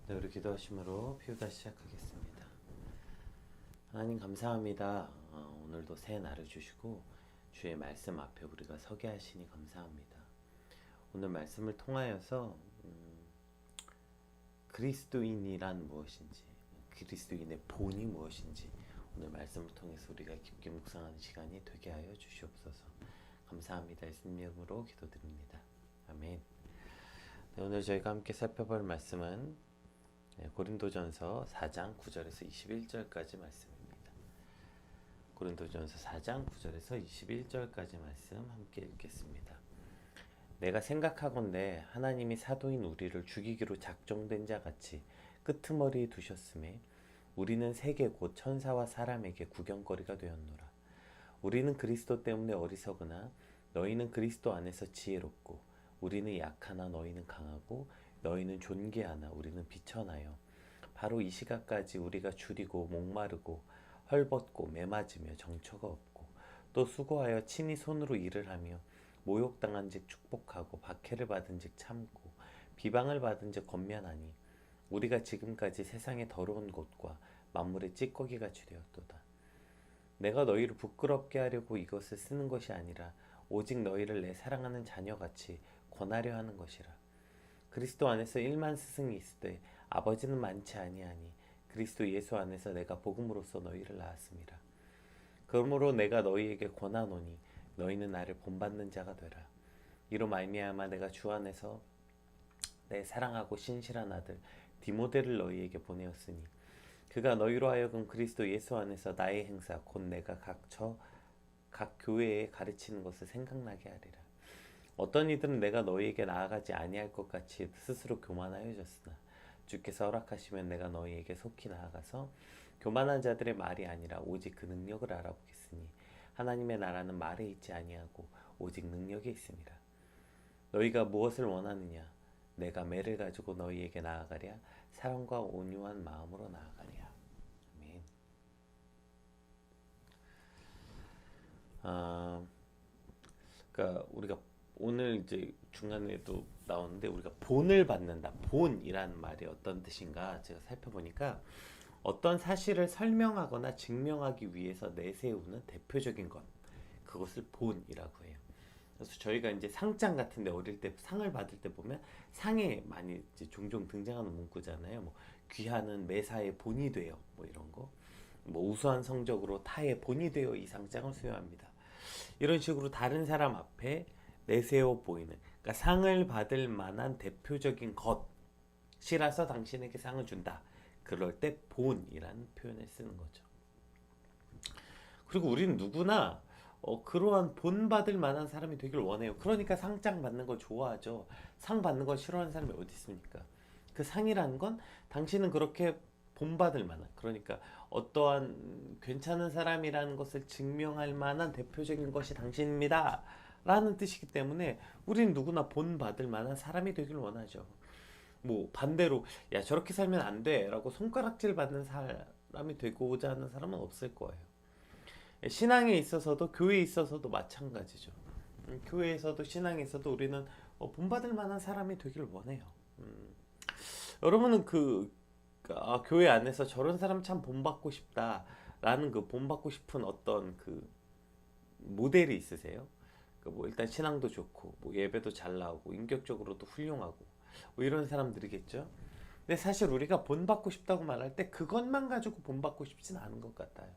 네, 우리 기도하심으로 피우다 시작하겠습니다. 하나님 감사합니다. 오늘도 새 날을 주시고 주의 말씀 앞에 우리가 서게 하시니 감사합니다. 오늘 말씀을 통하여서 그리스도인이란 무엇인지, 그리스도인의 본이 무엇인지 오늘 말씀을 통해서 우리가 깊게 묵상하는 시간이 되게 하여 주시옵소서. 감사합니다. 예수님 이름으로 기도드립니다. 아멘. 네, 오늘 저희가 함께 살펴볼 말씀은 고린도전서 4장 9절에서 21절까지 말씀입니다. 고린도전서 4장 9절에서 21절까지 말씀 함께 읽겠습니다. 내가 생각하건대 하나님이 사도인 우리를 죽이기로 작정된 자같이 끄트머리에 두셨음에 우리는 세계 곧 천사와 사람에게 구경거리가 되었노라. 우리는 그리스도 때문에 어리석으나 너희는 그리스도 안에서 지혜롭고 우리는 약하나 너희는 강하고 너희는 존귀하나 우리는 비천하여 바로 이 시각까지 우리가 줄이고 목마르고 헐벗고 매맞으며 정처가 없고 또 수고하여 친히 손으로 일을 하며 모욕당한 즉 축복하고 박해를 받은 즉 참고 비방을 받은 즉 권면하니 우리가 지금까지 세상의 더러운 것과 만물의 찌꺼기같이 되었도다. 내가 너희를 부끄럽게 하려고 이것을 쓰는 것이 아니라 오직 너희를 내 사랑하는 자녀같이 권하려 하는 것이라. 그리스도 안에서 1만 스승이 있으되 아버지는 많지 아니하니 그리스도 예수 안에서 내가 복음으로써 너희를 낳았음이라. 그러므로 내가 너희에게 권하노니 너희는 나를 본받는 자가 되라. 이로 말미암아 내가 주 안에서 내 사랑하고 신실한 아들 디모데를 너희에게 보내었으니 그가 너희로 하여금 그리스도 예수 안에서 나의 행사 곧 내가 각 교회에 가르치는 것을 생각나게 하리라. 어떤 이들은 내가 너희에게 나아가지 아니할 것 같이 스스로 교만하여졌으나 주께서 허락하시면 내가 너희에게 속히 나아가서 교만한 자들의 말이 아니라 오직 그 능력을 알아보겠으니 하나님의 나라는 말에 있지 아니하고 오직 능력에 있음이라. 너희가 무엇을 원하느냐? 내가 매를 가지고 너희에게 나아가랴. 사랑과 온유한 마음으로 나아가랴. 아멘. 그러니까 우리가 오늘 이제 중간에도 나오는데 우리가 본을 받는다. 본이라는 말이 어떤 뜻인가 제가 살펴보니까 어떤 사실을 설명하거나 증명하기 위해서 내세우는 대표적인 것, 그것을 본이라고 해요. 그래서 저희가 이제 상장 같은데 어릴 때 상을 받을 때 보면 상에 많이 이제 종종 등장하는 문구잖아요. 뭐 귀하는 매사에 본이 되어 뭐 이런 거, 뭐 우수한 성적으로 타의 본이 되어 이 상장을 수여합니다. 이런 식으로 다른 사람 앞에 내세워 보이는, 그러니까 상을 받을 만한 대표적인 것이라서 당신에게 상을 준다. 그럴 때 본이라는 표현을 쓰는 거죠. 그리고 우리는 누구나 그러한 본 받을 만한 사람이 되길 원해요. 그러니까 상장 받는 걸 좋아하죠. 상 받는 걸 싫어하는 사람이 어디 있습니까? 그 상이라는 건 당신은 그렇게 본받을 만한, 그러니까 어떠한 괜찮은 사람이라는 것을 증명할 만한 대표적인 것이 당신입니다 라는 뜻이기 때문에 우리는 누구나 본받을 만한 사람이 되길 원하죠. 뭐 반대로 야 저렇게 살면 안 돼 라고 손가락질 받는 사람이 되고자 하는 사람은 없을 거예요. 신앙에 있어서도 교회에 있어서도 마찬가지죠. 교회에서도 신앙에서도 우리는 본받을 만한 사람이 되길 원해요. 여러분은 교회 안에서 저런 사람 참 본받고 싶다라는 그 본받고 싶은 어떤 그 모델이 있으세요? 뭐 일단 신앙도 좋고 뭐 예배도 잘 나오고 인격적으로도 훌륭하고 뭐 이런 사람들이겠죠. 근데 사실 우리가 본받고 싶다고 말할 때 그것만 가지고 본받고 싶지는 않은 것 같아요.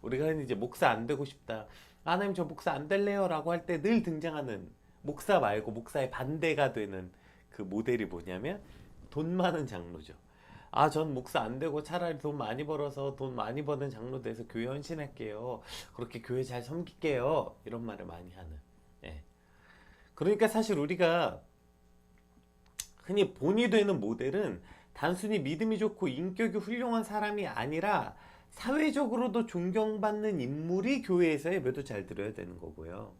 우리가 이제 목사 안 되고 싶다, 하나님 저 목사 안 될래요 라고 할 때 늘 등장하는 목사 말고 목사의 반대가 되는 그 모델이 뭐냐면 돈 많은 장로죠. 아, 전 목사 안 되고 차라리 돈 많이 벌어서 돈 많이 버는 장로 돼서 교회 헌신할게요. 그렇게 교회 잘 섬길게요. 이런 말을 많이 하는. 예. 그러니까 사실 우리가 흔히 본이 되는 모델은 단순히 믿음이 좋고 인격이 훌륭한 사람이 아니라 사회적으로도 존경받는 인물이 교회에서 예배도 잘 드려야 되는 거고요.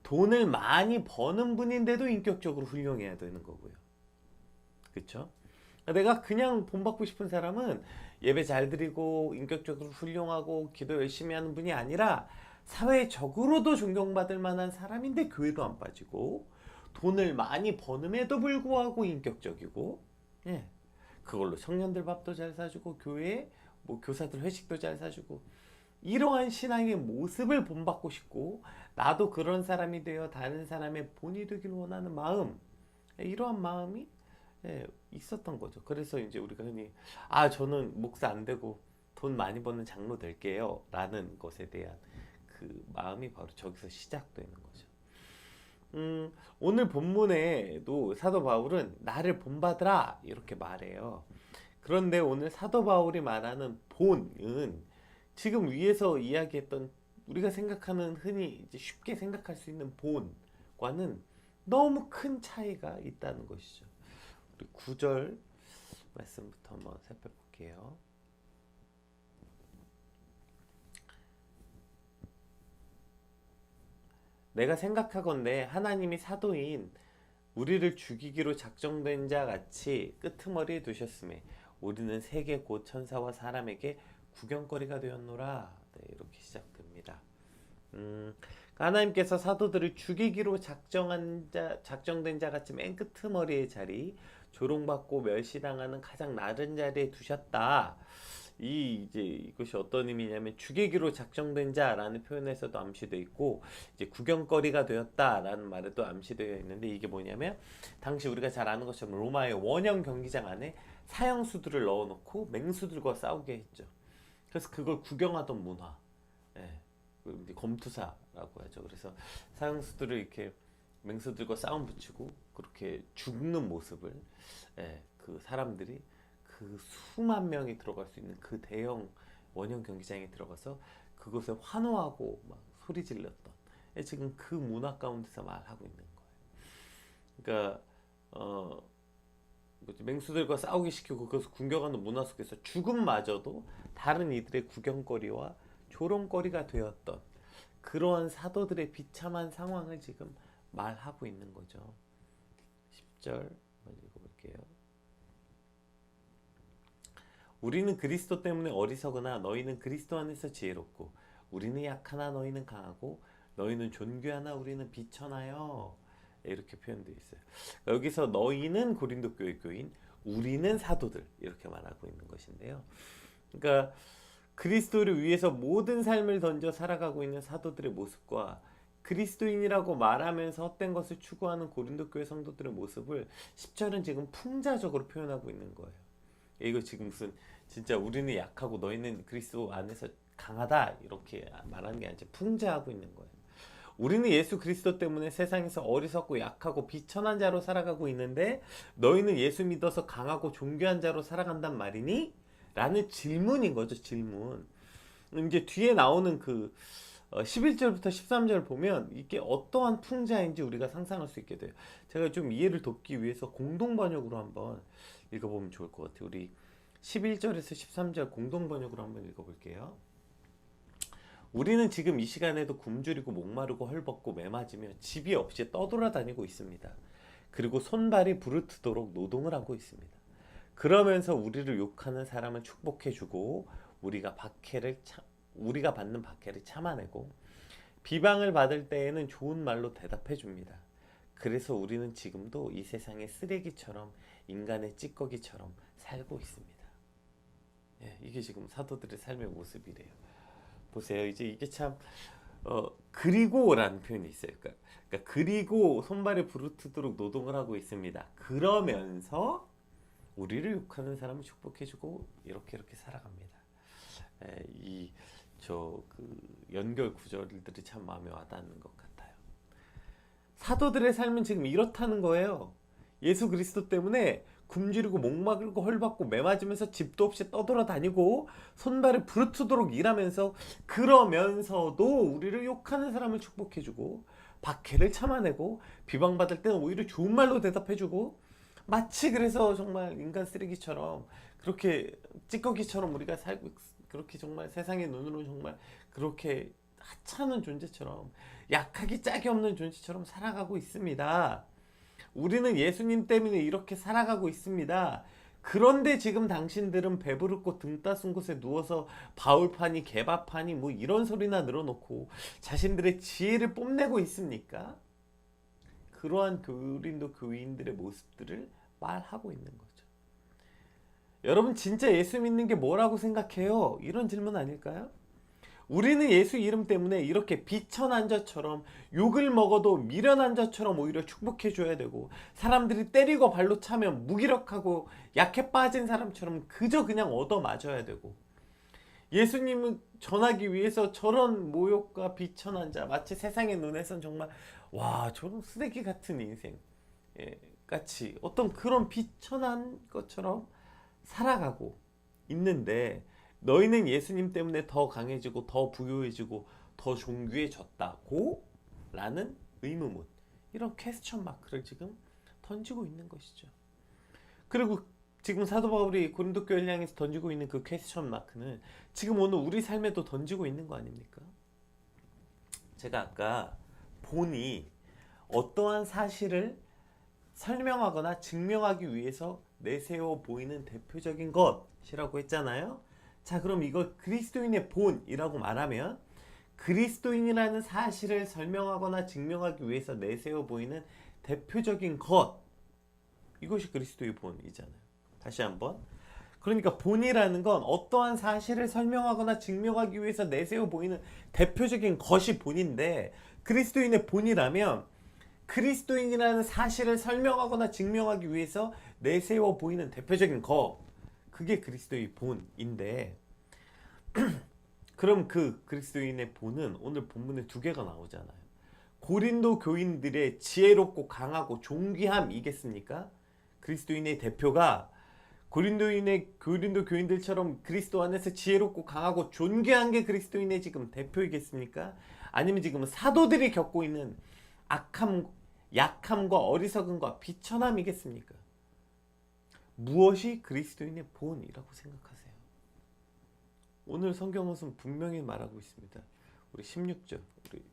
돈을 많이 버는 분인데도 인격적으로 훌륭해야 되는 거고요. 그렇죠? 내가 그냥 본받고 싶은 사람은 예배 잘 드리고 인격적으로 훌륭하고 기도 열심히 하는 분이 아니라 사회적으로도 존경받을 만한 사람인데 교회도 안 빠지고 돈을 많이 버는에도 불구하고 인격적이고, 예. 그걸로 청년들 밥도 잘 사주고 교회에 뭐 교사들 회식도 잘 사주고 이러한 신앙의 모습을 본받고 싶고 나도 그런 사람이 되어 다른 사람의 본이 되길 원하는 마음 이러한 마음이 있었던 거죠. 그래서 이제 우리가 흔히 저는 목사 안 되고 돈 많이 버는 장로 될게요 라는 것에 대한 그 마음이 바로 저기서 시작되는 거죠. 오늘 본문에도 사도 바울은 나를 본받으라 이렇게 말해요. 그런데 오늘 사도 바울이 말하는 본은 지금 위에서 이야기했던 우리가 생각하는 흔히 이제 쉽게 생각할 수 있는 본과는 너무 큰 차이가 있다는 것이죠. 우리 9절 말씀부터 한번 살펴볼게요. 내가 생각하건대 하나님이 사도인 우리를 죽이기로 작정된 자 같이 끄트머리에 두셨음에 우리는 세계 곧 천사와 사람에게 구경거리가 되었노라. 네, 이렇게 시작됩니다. 하나님께서 사도들을 죽이기로 작정된 자 같이 맨 끄트머리의 자리, 조롱받고 멸시당하는 가장 낮은 자리에 두셨다. 이것이 어떤 의미냐면 죽이기로 작정된 자라는 표현에서도 암시되어 있고 이제 구경거리가 되었다라는 말에도 암시되어 있는데 이게 뭐냐면 당시 우리가 잘 아는 것처럼 로마의 원형 경기장 안에 사형수들을 넣어놓고 맹수들과 싸우게 했죠. 그래서 그걸 구경하던 문화, 검투사라고 하죠. 그래서 사형수들을 이렇게 맹수들과 싸움 붙이고 그렇게 죽는 모습을 그 사람들이 그 수만 명이 들어갈 수 있는 그 대형 원형 경기장에 들어가서 그곳에 환호하고 막 소리 질렀던 지금 그 문화 가운데서 말하고 있는 거예요. 그러니까 맹수들과 싸우게 시키고 그것을 궁경하는 문화 속에서 죽음마저도 다른 이들의 구경거리와 조롱거리가 되었던 그러한 사도들의 비참한 상황을 지금 말하고 있는 거죠. 10절 한번 읽어볼게요. 우리는 그리스도 때문에 어리석으나 너희는 그리스도 안에서 지혜롭고 우리는 약하나 너희는 강하고 너희는 존귀하나 우리는 비천하여 이렇게 표현되어 있어요. 여기서 너희는 고린도 교회 교인, 우리는 사도들 이렇게 말하고 있는 것인데요. 그러니까 그리스도를 위해서 모든 삶을 던져 살아가고 있는 사도들의 모습과 그리스도인이라고 말하면서 헛된 것을 추구하는 고린도 교회 성도들의 모습을 10절은 지금 풍자적으로 표현하고 있는 거예요. 이거 지금 무슨 진짜 우리는 약하고 너희는 그리스도 안에서 강하다 이렇게 말하는 게 아니라 풍자하고 있는 거예요. 우리는 예수 그리스도 때문에 세상에서 어리석고 약하고 비천한 자로 살아가고 있는데 너희는 예수 믿어서 강하고 존귀한 자로 살아간단 말이니? 라는 질문인 거죠. 질문. 이제 뒤에 나오는 그 11절부터 13절 보면 이게 어떠한 풍자인지 우리가 상상할 수 있게 돼요. 제가 좀 이해를 돕기 위해서 공동번역으로 한번 읽어보면 좋을 것 같아요. 우리 11절에서 13절 공동번역으로 한번 읽어볼게요. 우리는 지금 이 시간에도 굶주리고 목마르고 헐벗고 매맞으며 집이 없이 떠돌아다니고 있습니다. 그리고 손발이 부르트도록 노동을 하고 있습니다. 그러면서 우리를 욕하는 사람은 축복해주고 우리가 받는 박해를 참아내고 비방을 받을 때에는 좋은 말로 대답해줍니다. 그래서 우리는 지금도 이 세상의 쓰레기처럼 인간의 찌꺼기처럼 살고 있습니다. 이게 지금 사도들의 삶의 모습이래요. 보세요. 이제 이게 참 그리고라는 표현이 있어요. 그러니까 그리고 손발에 부르트도록 노동을 하고 있습니다. 그러면서 우리를 욕하는 사람을 축복해주고 이렇게 살아갑니다. 그 연결 구절들이 참 마음에 와닿는 것 같아요. 사도들의 삶은 지금 이렇다는 거예요. 예수 그리스도 때문에 굶주리고 목마르고 헐벗고 매맞으면서 집도 없이 떠돌아다니고 손발을 부르트도록 일하면서 그러면서도 우리를 욕하는 사람을 축복해주고 박해를 참아내고 비방받을 때는 오히려 좋은 말로 대답해주고 마치 그래서 정말 인간 쓰레기처럼 그렇게 찌꺼기처럼 우리가 살고 그렇게 정말 세상의 눈으로 정말 그렇게 하찮은 존재처럼 약하기 짝이 없는 존재처럼 살아가고 있습니다. 우리는 예수님 때문에 이렇게 살아가고 있습니다. 그런데 지금 당신들은 배부르고 등 따순 곳에 누워서 바울파니 개밥파니 뭐 이런 소리나 늘어놓고 자신들의 지혜를 뽐내고 있습니까? 그러한 고린도 교인들의 모습들을 말하고 있는 거죠. 여러분 진짜 예수 믿는 게 뭐라고 생각해요? 이런 질문 아닐까요? 우리는 예수 이름 때문에 이렇게 비천한 자처럼 욕을 먹어도 미련한 자처럼 오히려 축복해 줘야 되고, 사람들이 때리고 발로 차면 무기력하고 약해 빠진 사람처럼 그저 그냥 얻어맞아야 되고, 예수님은 전하기 위해서 저런 모욕과 비천한 자, 마치 세상의 눈에선 정말 와 저런 쓰레기 같은 인생 같이 어떤 그런 비천한 것처럼 살아가고 있는데, 너희는 예수님 때문에 더 강해지고 더 부유해지고 더 존귀해졌다고? 라는 의문문, 이런 퀘스천 마크를 지금 던지고 있는 것이죠. 그리고 지금 사도 바울이 고린도 교회를 향해서 던지고 있는 그 퀘스천 마크는 지금 오늘 우리 삶에도 던지고 있는 거 아닙니까? 제가 아까 본이 어떠한 사실을 설명하거나 증명하기 위해서 내세워 보이는 대표적인 것이라고 했잖아요. 자, 그럼 이걸 그리스도인의 본이라고 말하면, 그리스도인이라는 사실을 설명하거나 증명하기 위해서 내세워 보이는 대표적인 것, 이것이 그리스도의 본이잖아요. 다시 한번, 그러니까 본이라는 건 어떠한 사실을 설명하거나 증명하기 위해서 내세워 보이는 대표적인 것이 본인데, 그리스도인의 본이라면 그리스도인이라는 사실을 설명하거나 증명하기 위해서 내세워 보이는 대표적인 것, 그게 그리스도의 본인데, 그럼 그 그리스도인의 본은 오늘 본문에 두 개가 나오잖아요. 고린도 교인들의 지혜롭고 강하고 존귀함이겠습니까? 그리스도인의 대표가 고린도 교인들처럼 그리스도 안에서 지혜롭고 강하고 존귀한 게 그리스도인의 지금 대표이겠습니까? 아니면 지금 사도들이 겪고 있는 악함, 약함과 어리석음과 비천함이겠습니까? 무엇이 그리스도인의 본이라고 생각하세요? 오늘 성경은 분명히 말하고 있습니다. 우리 16절, 우리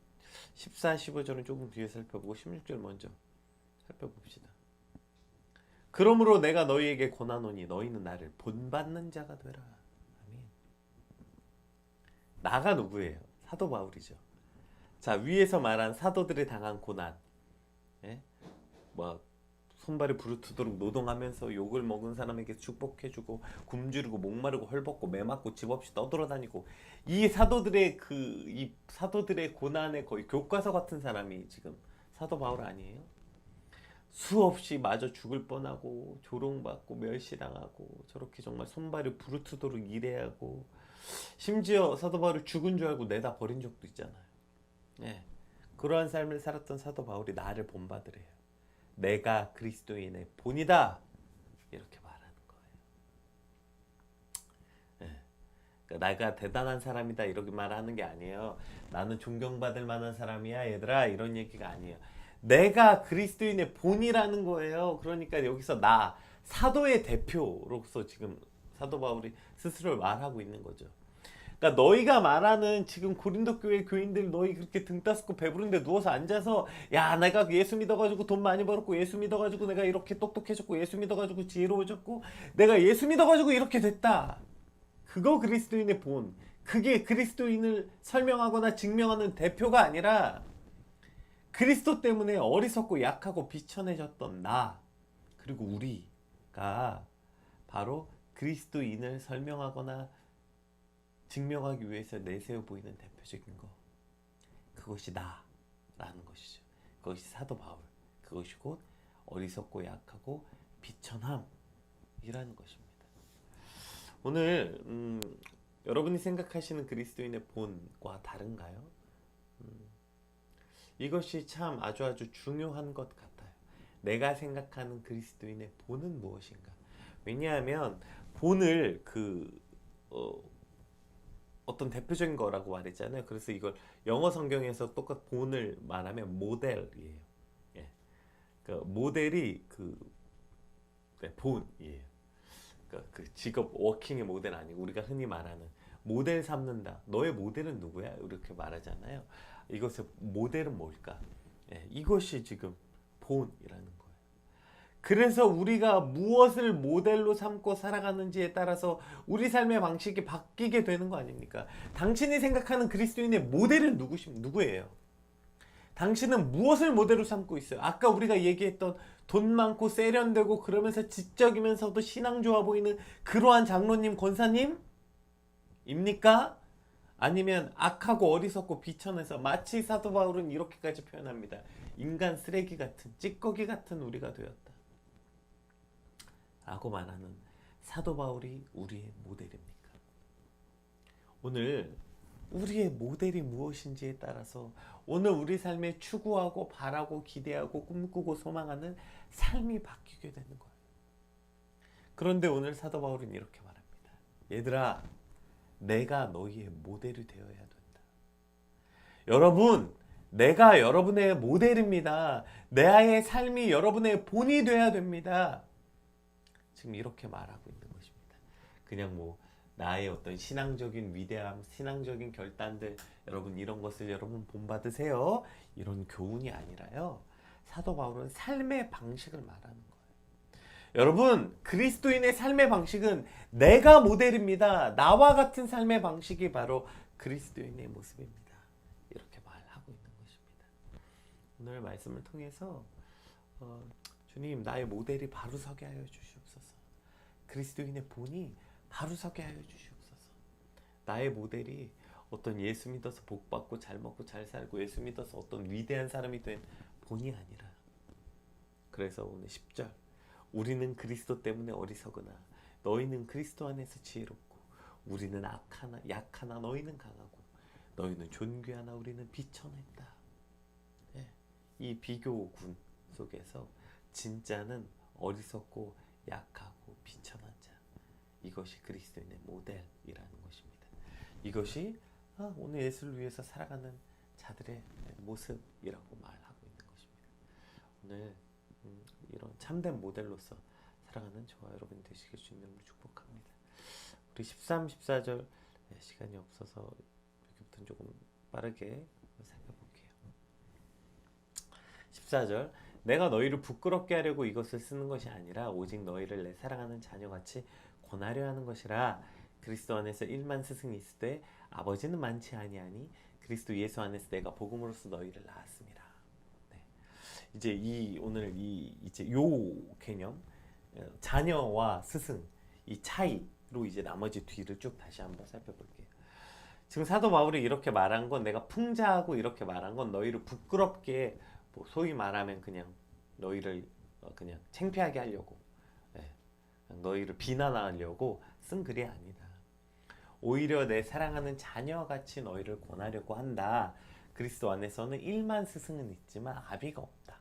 14, 15절은 조금 뒤에 살펴보고 16절 먼저 살펴봅시다. 그러므로 내가 너희에게 권하노니 너희는 나를 본받는 자가 되라. 아멘. 나가 누구예요? 사도 바울이죠. 자, 위에서 말한 사도들이 당한 고난, 뭐 손발이 부르트도록 노동하면서 욕을 먹은 사람에게 축복해주고, 굶주리고 목마르고 헐벗고 매맞고 집 없이 떠돌아다니고, 이 사도들의 고난의 거의 교과서 같은 사람이 지금 사도 바울 아니에요? 수없이 마저 죽을 뻔하고 조롱받고 멸시당하고 저렇게 정말 손발이 부르트도록 일해하고, 심지어 사도 바울이 죽은 줄 알고 내다 버린 적도 있잖아요. 그러한 삶을 살았던 사도 바울이 나를 본받으래요. 내가 그리스도인의 본이다, 이렇게 말하는 거예요. 그러니까 내가 대단한 사람이다 이렇게 말하는 게 아니에요. 나는 존경받을 만한 사람이야 얘들아, 이런 얘기가 아니에요. 내가 그리스도인의 본이라는 거예요. 그러니까 여기서 나 사도의 대표로서 지금 사도 바울이 스스로를 말하고 있는 거죠. 그러니까 너희가 말하는 지금 고린도 교회 교인들, 너희 그렇게 등 따스고 배부른데 누워서 앉아서 야 내가 예수 믿어가지고 돈 많이 벌었고, 예수 믿어가지고 내가 이렇게 똑똑해졌고, 예수 믿어가지고 지혜로워졌고, 내가 예수 믿어가지고 이렇게 됐다, 그거 그리스도인의 본, 그게 그리스도인을 설명하거나 증명하는 대표가 아니라, 그리스도 때문에 어리석고 약하고 비천해졌던 나, 그리고 우리가 바로 그리스도인을 설명하거나 증명하기 위해서 내세워 보이는 대표적인 것, 그것이 나라는 것이죠. 그것이 사도 바울, 그것이 곧 어리석고 약하고 비천함이라는 것입니다. 오늘 여러분이 생각하시는 그리스도인의 본과 다른가요? 이것이 참 아주 중요한 것 같아요. 내가 생각하는 그리스도인의 본은 무엇인가? 왜냐하면 본을 어떤 대표적인 거라고 말했잖아요. 그래서 이걸 영어 성경에서 똑같 본을 말하면 모델이에요. 모델이 본이에요. 그 직업 워킹의 모델 아니고 우리가 흔히 말하는 모델 삼는다. 너의 모델은 누구야? 이렇게 말하잖아요. 이것의 모델은 뭘까? 이것이 지금 본이라는 거예요. 그래서 우리가 무엇을 모델로 삼고 살아가는지에 따라서 우리 삶의 방식이 바뀌게 되는 거 아닙니까? 당신이 생각하는 그리스도인의 모델은 누구예요? 당신은 무엇을 모델로 삼고 있어요? 아까 우리가 얘기했던 돈 많고 세련되고 그러면서 지적이면서도 신앙 좋아 보이는 그러한 장로님, 권사님? 입니까? 아니면 악하고 어리석고 비천해서 마치 사도 바울은 이렇게까지 표현합니다. 인간 쓰레기 같은 찌꺼기 같은 우리가 되었다 라고 말하는 사도 바울이 우리의 모델입니까? 오늘 우리의 모델이 무엇인지에 따라서 오늘 우리 삶에 추구하고 바라고 기대하고 꿈꾸고 소망하는 삶이 바뀌게 되는 거예요. 그런데 오늘 사도 바울은 이렇게 말합니다. 얘들아, 내가 너희의 모델이 되어야 된다. 여러분, 내가 여러분의 모델입니다. 나의 삶이 여러분의 본이 되어야 됩니다. 지금 이렇게 말하고 있는 것입니다. 그냥 뭐 나의 어떤 신앙적인 위대함, 신앙적인 결단들, 여러분 이런 것을 여러분 본받으세요. 이런 교훈이 아니라요. 사도 바울은 삶의 방식을 말하는 거예요. 여러분, 그리스도인의 삶의 방식은 내가 모델입니다. 나와 같은 삶의 방식이 바로 그리스도인의 모습입니다. 이렇게 말하고 있는 것입니다. 오늘 말씀을 통해서 주님, 나의 모델이 바로 서게 하여 주시옵소서. 그리스도인의 본이 바로 서게 하여 주시옵소서. 나의 모델이 어떤 예수 믿어서 복 받고 잘 먹고 잘 살고 예수 믿어서 어떤 위대한 사람이 된 본이 아니라, 그래서 오늘 10절, 우리는 그리스도 때문에 어리석으나 너희는 그리스도 안에서 지혜롭고 우리는 악하나 약하나 너희는 강하고 너희는 존귀하나 우리는 비천했다. 네. 이 비교군 속에서 진짜는 어리석고 약하고 비천한 자, 이것이 그리스도인의 모델이라는 것입니다. 이것이 오늘 예수를 위해서 살아가는 자들의 모습이라고 말하고 있는 것입니다. 오늘 이런 참된 모델로서 살아가는 저와 여러분이 되시길 주님으로 축복합니다. 우리 13, 14절 시간이 없어서 여기부터 조금 빠르게 살펴볼게요. 14절, 내가 너희를 부끄럽게 하려고 이것을 쓰는 것이 아니라 오직 너희를 내 사랑하는 자녀같이 권하려 하는 것이라. 그리스도 안에서 1만 스승이 있을 때 아버지는 많지 아니하니 그리스도 예수 안에서 내가 복음으로써 너희를 낳았습니다. 네. 이제 오늘 이제 요 개념, 자녀와 스승, 이 차이로 이제 나머지 뒤를 쭉 다시 한번 살펴볼게요. 지금 사도 바울이 이렇게 말한 건, 내가 풍자하고 이렇게 말한 건 너희를 부끄럽게, 뭐 소위 말하면 그냥 너희를 그냥 창피하게 하려고, 너희를 비난하려고 쓴 글이 아니다. 오히려 내 사랑하는 자녀같이 너희를 권하려고 한다. 그리스도 안에서는 1만 스승은 있지만 아비가 없다.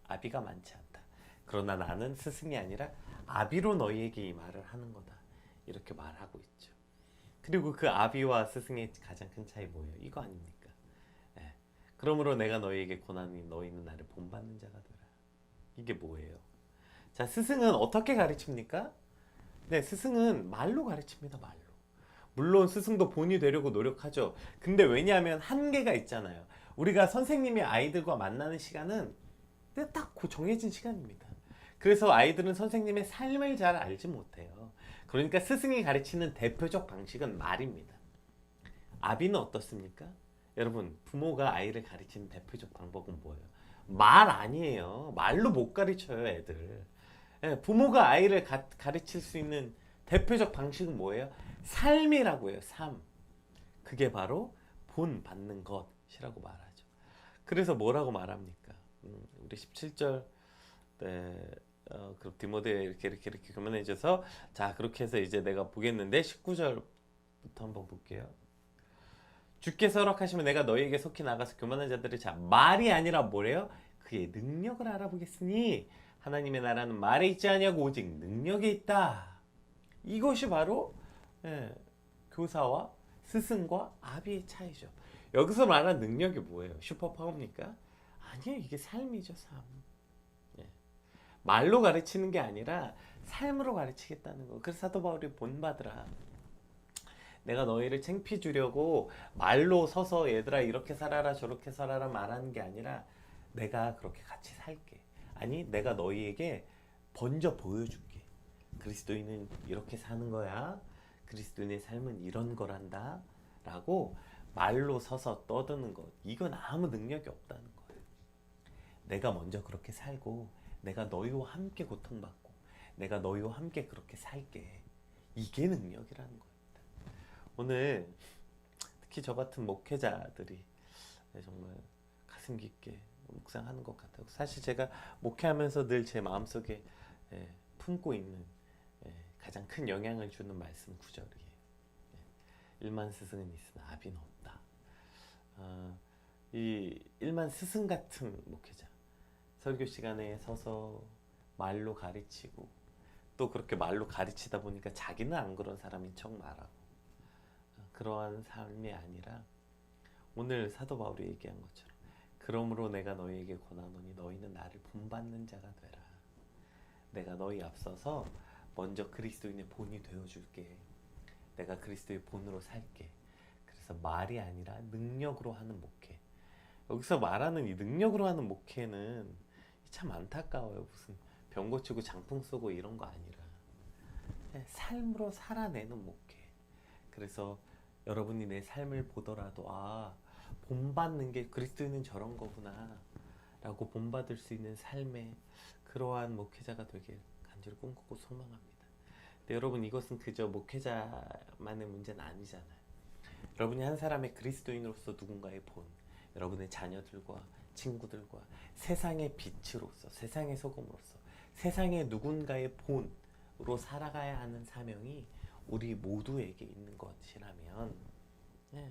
아비가 많지 않다. 그러나 나는 스승이 아니라 아비로 너희에게 이 말을 하는 거다. 이렇게 말하고 있죠. 그리고 그 아비와 스승의 가장 큰 차이 뭐예요? 이거 아닙니까? 그러므로 내가 너희에게 권하니 너희는 나를 본받는 자가 되라. 이게 뭐예요? 자, 스승은 어떻게 가르칩니까? 네, 스승은 말로 가르칩니다. 말로. 물론 스승도 본이 되려고 노력하죠. 근데 왜냐하면 한계가 있잖아요. 우리가 선생님이 아이들과 만나는 시간은 딱 정해진 시간입니다. 그래서 아이들은 선생님의 삶을 잘 알지 못해요. 그러니까 스승이 가르치는 대표적 방식은 말입니다. 아비는 어떻습니까? 여러분, 부모가 아이를 가르치는 대표적 방법은 뭐예요? 말 아니에요. 말로 못 가르쳐요, 애들. 부모가 아이를 가르칠 수 있는 대표적 방식은 뭐예요? 삶이라고 해요. 삶. 그게 바로 본 받는 것이라고 말하죠. 그래서 뭐라고 말합니까? 우리 17절, 그 디모데에 이렇게 교만해져서, 자, 그렇게 해서 이제 내가 보겠는데 19절부터 한번 볼게요. 주께서 허락하시면 내가 너희에게 속히 나가서 교만한 자들을 말이 아니라 뭐래요? 그의 능력을 알아보겠으니 하나님의 나라는 말에 있지 아니하고 오직 능력에 있다. 이것이 바로 교사와 스승과 아비의 차이죠. 여기서 말하는 능력이 뭐예요? 슈퍼파워입니까? 아니에요. 이게 삶이죠. 삶. 말로 가르치는 게 아니라 삶으로 가르치겠다는 거. 그래서 사도 바울이 본받으라. 내가 너희를 창피 주려고 말로 서서 얘들아 이렇게 살아라 저렇게 살아라 말하는 게 아니라 내가 그렇게 같이 살게. 아니, 내가 너희에게 먼저 보여줄게. 그리스도인은 이렇게 사는 거야. 그리스도인의 삶은 이런 거란다. 라고 말로 서서 떠드는 것. 이건 아무 능력이 없다는 거예요. 내가 먼저 그렇게 살고 내가 너희와 함께 고통받고 내가 너희와 함께 그렇게 살게. 이게 능력이라는 겁니다. 오늘 특히 저 같은 목회자들이 정말 가슴 깊게 묵상하는 것 같아요. 사실 제가 목회하면서 늘 제 마음속에 품고 있는 가장 큰 영향을 주는 말씀 구절이에요. 일만 스승은 있으나 아비는 없다. 이 일만 스승 같은 목회자, 설교 시간에 서서 말로 가르치고 또 그렇게 말로 가르치다 보니까 자기는 안 그런 사람인 척 말하고 그러한 삶이 아니라 오늘 사도 바울이 얘기한 것처럼 그러므로 내가 너희에게 권하노니 너희는 나를 본받는 자가 되라. 내가 너희 앞서서 먼저 그리스도인의 본이 되어줄게. 내가 그리스도의 본으로 살게. 그래서 말이 아니라 능력으로 하는 목회. 여기서 말하는 이 능력으로 하는 목회는 참 안타까워요. 무슨 병 고치고 장풍 쏘고 이런 거 아니라 삶으로 살아내는 목회. 그래서 여러분이 내 삶을 보더라도 본받는 게 그리스도인은 저런 거구나 라고 본받을 수 있는 삶의 그러한 목회자가 되길 간절히 꿈꾸고 소망합니다. 근데 여러분, 이것은 그저 목회자만의 문제는 아니잖아요. 여러분이 한 사람의 그리스도인으로서 누군가의 본, 여러분의 자녀들과 친구들과 세상의 빛으로서, 세상의 소금으로서, 세상의 누군가의 본으로 살아가야 하는 사명이 우리 모두에게 있는 것이라면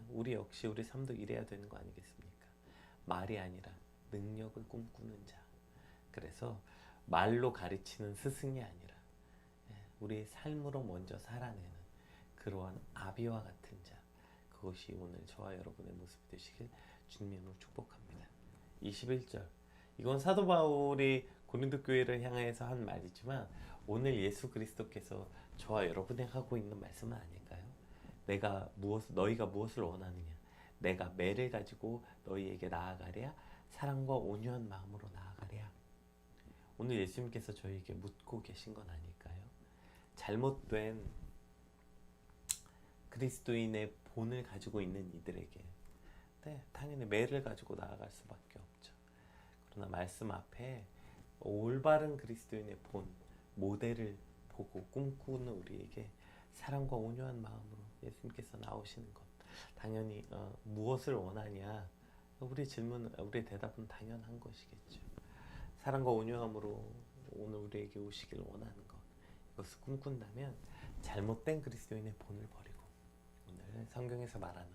우리 역시 우리 삶도 이래야 되는 거 아니겠습니까? 말이 아니라 능력을 꿈꾸는 자. 그래서 말로 가르치는 스승이 아니라 우리의 삶으로 먼저 살아내는 그러한 아비와 같은 자. 그것이 오늘 저와 여러분의 모습이 되시길 주님으로 축복합니다. 21절. 이건 사도 바울이 고린도 교회를 향해서 한 말이지만 오늘 예수 그리스도께서 저와 여러분에 하고 있는 말씀은 아닐까요? 너희가 무엇을 원하느냐? 내가 매를 가지고 너희에게 나아가랴? 사랑과 온유한 마음으로 나아가랴? 오늘 예수님께서 저희에게 묻고 계신 건 아닐까요? 잘못된 그리스도인의 본을 가지고 있는 이들에게 당연히 매를 가지고 나아갈 수밖에 없죠. 그러나 말씀 앞에 올바른 그리스도인의 본, 모델을 보고 꿈꾸는 우리에게 사랑과 온유한 마음으로 예수님께서 나오시는 것, 당연히 무엇을 원하냐? 우리 대답은 당연한 것이겠죠. 사랑과 온유함으로 오늘 우리에게 오시길 원하는 것, 이것을 꿈꾼다면 잘못된 그리스도인의 본을 버리고 오늘 성경에서 말하는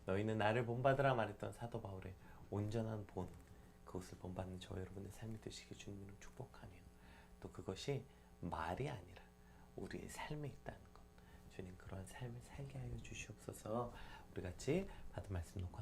너희는 나를 본받으라 말했던 사도 바울의 온전한 본, 그것을 본받는 저 여러분의 삶이 되시길 주님으로 축복하며 또 그것이 말이 아니라 우리의 삶에 있다는 것, 주님 그러한 삶을 살게 하여 주시옵소서. 우리 같이 받은 말씀 놓고